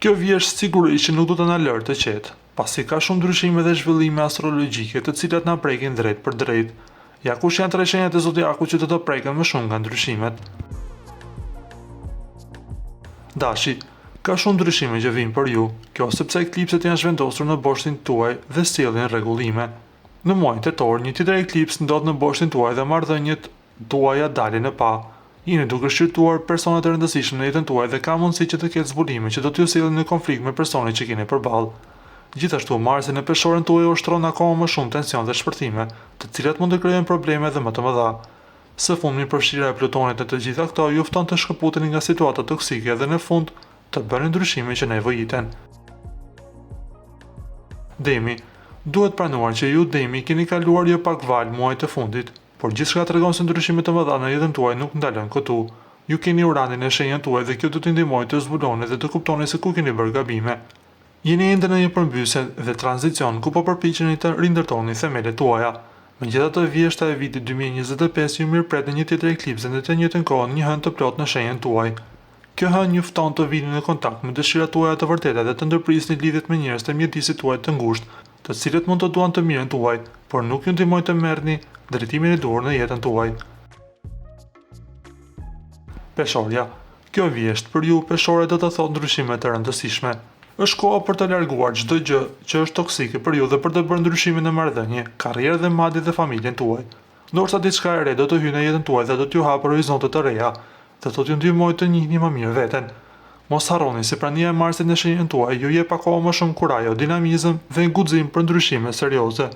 Kjo vjesht sigurisht që nuk do të na lërë të qetë, pasi ka shumë ndryshime dhe zhvillime astrologjike të cilat na prekin drejt për drejt. Ja kush janë 3 shenjat e zodiakut që do të preken më shumë nga ndryshimet. Dashi, ka shumë ndryshime që vijnë për ju, kjo sepse eklipset janë zhvendosur në boshtin tuaj dhe sjellin rregullime. Në muajin tetor, një tjetër eklips ndodh në boshtin tuaj dhe marrëdhëniet tuaja dalin në pa. Jeni duke shqyrtuar persona të rëndësishëm në jetën tuaj dhe ka mundësi që të ketë zbulime që do t'ju sjellin në konflikt me personin që keni përballë. Gjithashtu, Marsi në peshorën tuaj ushtron akoma më shumë tension dhe shpërthime, të cilat mund të krijojnë probleme dhe më të mëdha. Së fundmi, përfshirja e Plutonit në të gjitha këto ju fton të shkëputeni nga situata toksike dhe në fund të bëni ndryshime që nevojiten. Demi, duhet pranuar që ju Demi keni kaluar jo pak val muajt të fundit, por gjithçka tregon se ndryshime të mëdha në jetën tuaj nuk ndalën këtu. Ju keni Uranin në shenjën tuaj dhe kjo do t'ju ndihmojë të zbuloni dhe të kuptoni se ku keni bërë gabime. Jeni ende në një përmbysje dhe tranzicion ku po përpiqeni të rindërtoni themelet tuaja. Megjithatë, vjeshta e vitit 2025 ju mirëpret në një tjetër eklipse dhe të njëjtën kohë një hënë të plot në shenjën tuaj. Kjo hënë ju fton të vini në kontakt me dëshirat tuaja të vërteta dhe të ndërprisni lidhjet me njerëz të mjedisit tuaj të ngushtë, të cilët mund të duan të mirën tuaj, por nuk ju ndihmojnë të merrni drejtimin e duhur në jetën tuaj. Peshorja, kjo vjesht për ju peshore do të thotë ndryshime të rëndësishme. Është koha për të larguar çdo gjë që është toksike për ju dhe për të bërë ndryshime në marrëdhënie, karrierë dhe madje dhe familjen tuaj. Ndërsa diçka e re do të hyjë në jetën tuaj dhe do t'ju hapë horizonte të reja, dhe do t'ju ndihmojë të njihni më mirë veten. Mos harroni se prania e Marsit në shenjën tuaj ju jep akoma më shumë kurajë, dinamizëm dhe guxim për ndryshime serioze.